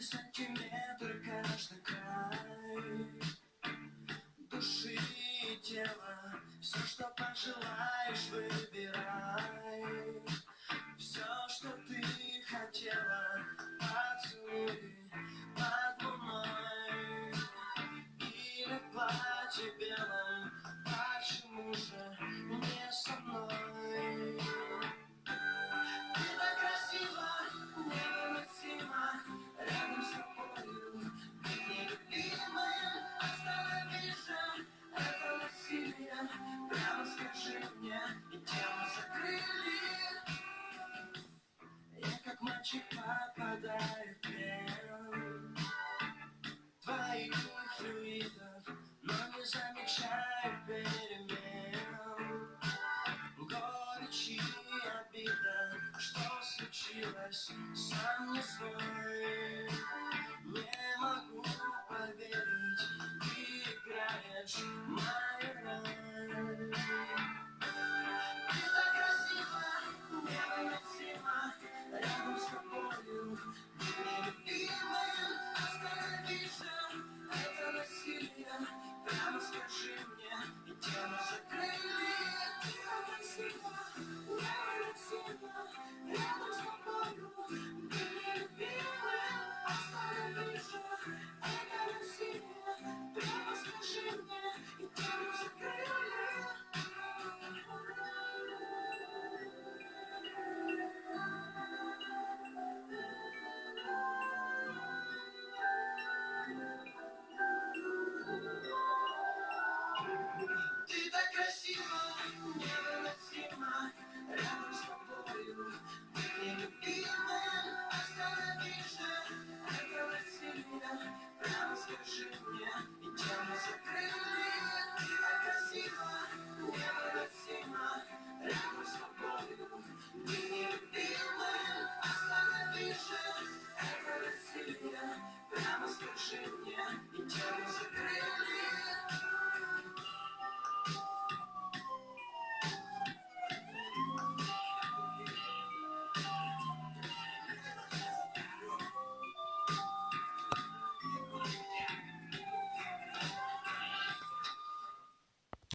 сантиметр каждый край души и тела. Все, что пожелаешь, выбирай. Все, что ты хотела, поцелуй под луной или в платье белом. Почему же не со мной? Ты так красива, невыносима, рядом с тобою. Ты нелюбимая, остановись же, это насилие. Прямо скажи мне, и тему закрыли. Я как мальчик попадаю в плен твоих флюидов, но не замечаю перемен. Горечь и обида, что случилось, сам не знаю. Не могу поверить, ты играешь мою роль. Ты так красива, невыносима, рядом с тобою. Ты нелюбимая, остановись же, это насилие. Прямо скажи мне, и тему закрыли. Ты так красива.